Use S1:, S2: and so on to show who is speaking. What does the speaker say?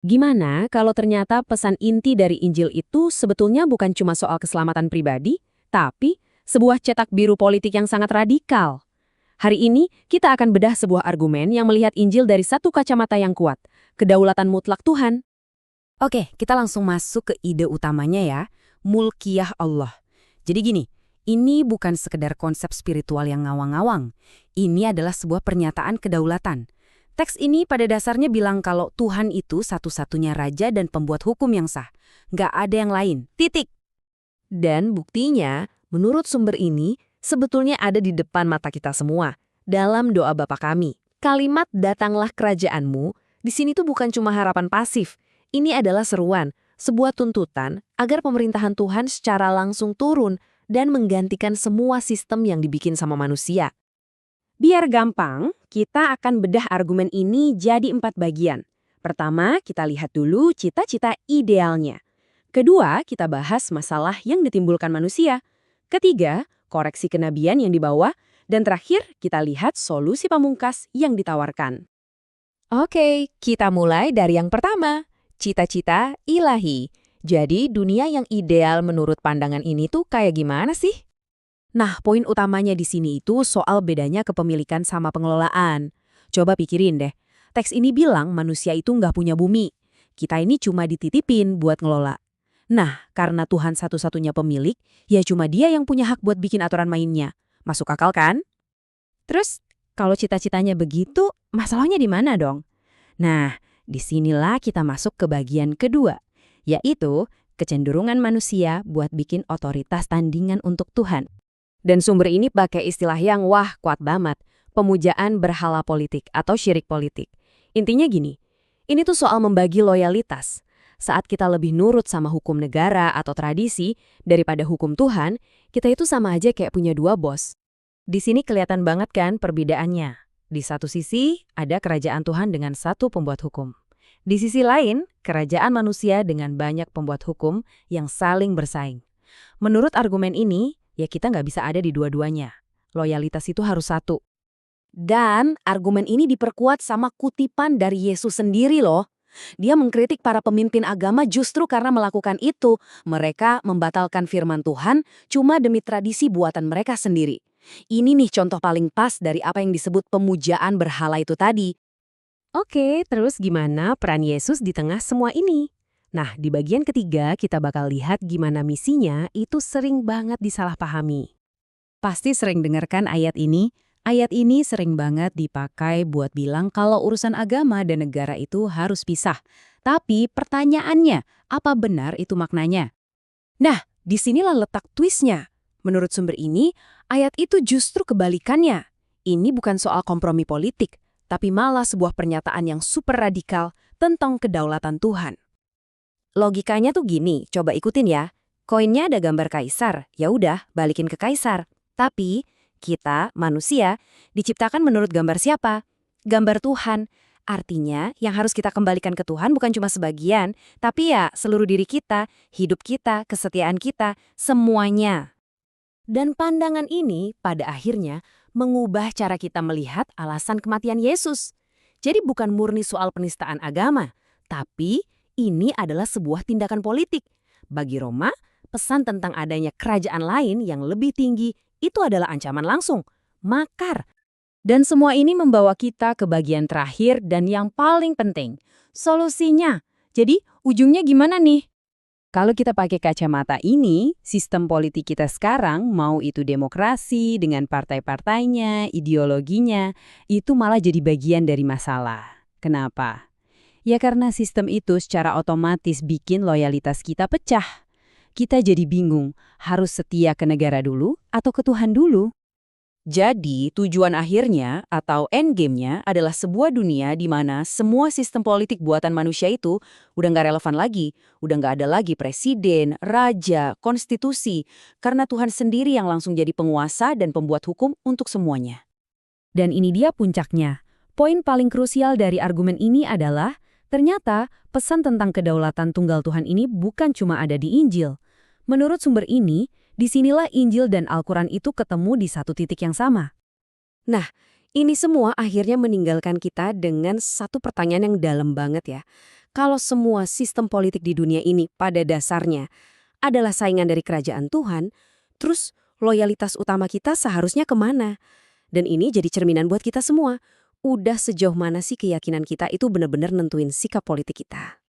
S1: Gimana kalau ternyata pesan inti dari Injil itu sebetulnya bukan cuma soal keselamatan pribadi, tapi sebuah cetak biru politik yang sangat radikal? Hari ini, kita akan bedah sebuah argumen yang melihat Injil dari satu kacamata yang kuat, kedaulatan mutlak Tuhan.
S2: Oke, kita langsung masuk ke ide utamanya ya, mulkiyah Allah. Jadi gini, ini bukan sekedar konsep spiritual yang ngawang-ngawang. Ini adalah sebuah pernyataan kedaulatan. Teks ini pada dasarnya bilang kalau Tuhan itu satu-satunya raja dan pembuat hukum yang sah. Nggak ada yang lain. Titik.
S1: Dan buktinya, menurut sumber ini, sebetulnya ada di depan mata kita semua, dalam doa Bapa kami. Kalimat "datanglah kerajaanmu" di sini tuh bukan cuma harapan pasif. Ini adalah seruan, sebuah tuntutan agar pemerintahan Tuhan secara langsung turun dan menggantikan semua sistem yang dibikin sama manusia. Biar gampang, kita akan bedah argumen ini jadi 4 bagian. Pertama, kita lihat dulu cita-cita idealnya. Kedua, kita bahas masalah yang ditimbulkan manusia. Ketiga, koreksi kenabian yang dibawa. Dan terakhir, kita lihat solusi pamungkas yang ditawarkan. Oke, kita mulai dari yang pertama, cita-cita ilahi. Jadi, dunia yang ideal menurut pandangan ini tuh kayak gimana sih? Nah, poin utamanya di sini itu soal bedanya kepemilikan sama pengelolaan. Coba pikirin deh, teks ini bilang manusia itu nggak punya bumi. Kita ini cuma dititipin buat ngelola. Nah, karena Tuhan satu-satunya pemilik, ya cuma dia yang punya hak buat bikin aturan mainnya. Masuk akal kan? Terus, kalau cita-citanya begitu, masalahnya di mana dong? Nah, disinilah kita masuk ke bagian kedua, yaitu kecenderungan manusia buat bikin otoritas tandingan untuk Tuhan. Dan sumber ini pakai istilah yang kuat banget, pemujaan berhala politik atau syirik politik. Intinya gini, ini tuh soal membagi loyalitas. Saat kita lebih nurut sama hukum negara atau tradisi daripada hukum Tuhan, kita itu sama aja kayak punya dua bos. Di sini kelihatan banget kan perbedaannya. Di satu sisi, ada kerajaan Tuhan dengan satu pembuat hukum. Di sisi lain, kerajaan manusia dengan banyak pembuat hukum yang saling bersaing. Menurut argumen ini, ya kita nggak bisa ada di dua-duanya. Loyalitas itu harus satu. Dan argumen ini diperkuat sama kutipan dari Yesus sendiri loh. Dia mengkritik para pemimpin agama justru karena melakukan itu. Mereka membatalkan firman Tuhan cuma demi tradisi buatan mereka sendiri. Ini nih contoh paling pas dari apa yang disebut pemujaan berhala itu tadi. Oke, terus gimana peran Yesus di tengah semua ini? Nah, di bagian ketiga kita bakal lihat gimana misinya itu sering banget disalahpahami. Pasti sering dengarkan ayat ini. Ayat ini sering banget dipakai buat bilang kalau urusan agama dan negara itu harus pisah. Tapi pertanyaannya, apa benar itu maknanya? Nah, disinilah letak twistnya. Menurut sumber ini, ayat itu justru kebalikannya. Ini bukan soal kompromi politik, tapi malah sebuah pernyataan yang super radikal tentang kedaulatan Tuhan. Logikanya tuh gini, coba ikutin ya. Koinnya ada gambar kaisar, ya udah balikin ke kaisar. Tapi kita, manusia, diciptakan menurut gambar siapa? Gambar Tuhan. Artinya, yang harus kita kembalikan ke Tuhan bukan cuma sebagian, tapi ya seluruh diri kita, hidup kita, kesetiaan kita, semuanya. Dan pandangan ini pada akhirnya mengubah cara kita melihat alasan kematian Yesus. Jadi bukan murni soal penistaan agama, tapi ini adalah sebuah tindakan politik. Bagi Roma, pesan tentang adanya kerajaan lain yang lebih tinggi itu adalah ancaman langsung, makar. Dan semua ini membawa kita ke bagian terakhir dan yang paling penting, solusinya. Jadi, ujungnya gimana nih? Kalau kita pakai kacamata ini, sistem politik kita sekarang, mau itu demokrasi dengan partai-partainya, ideologinya, itu malah jadi bagian dari masalah. Kenapa? Ya karena sistem itu secara otomatis bikin loyalitas kita pecah. Kita jadi bingung, harus setia ke negara dulu atau ke Tuhan dulu? Jadi, tujuan akhirnya atau endgame-nya adalah sebuah dunia di mana semua sistem politik buatan manusia itu udah nggak relevan lagi, udah nggak ada lagi presiden, raja, konstitusi, karena Tuhan sendiri yang langsung jadi penguasa dan pembuat hukum untuk semuanya. Dan ini dia puncaknya. Poin paling krusial dari argumen ini adalah, ternyata pesan tentang kedaulatan tunggal Tuhan ini bukan cuma ada di Injil. Menurut sumber ini, disinilah Injil dan Al-Quran itu ketemu di satu titik yang sama. Nah, ini semua akhirnya meninggalkan kita dengan satu pertanyaan yang dalam banget ya.
S2: Kalau semua sistem politik di dunia ini pada dasarnya adalah saingan dari kerajaan Tuhan, terus loyalitas utama kita seharusnya kemana? Dan ini jadi cerminan buat kita semua. Udah sejauh mana sih keyakinan kita itu benar-benar nentuin sikap politik kita?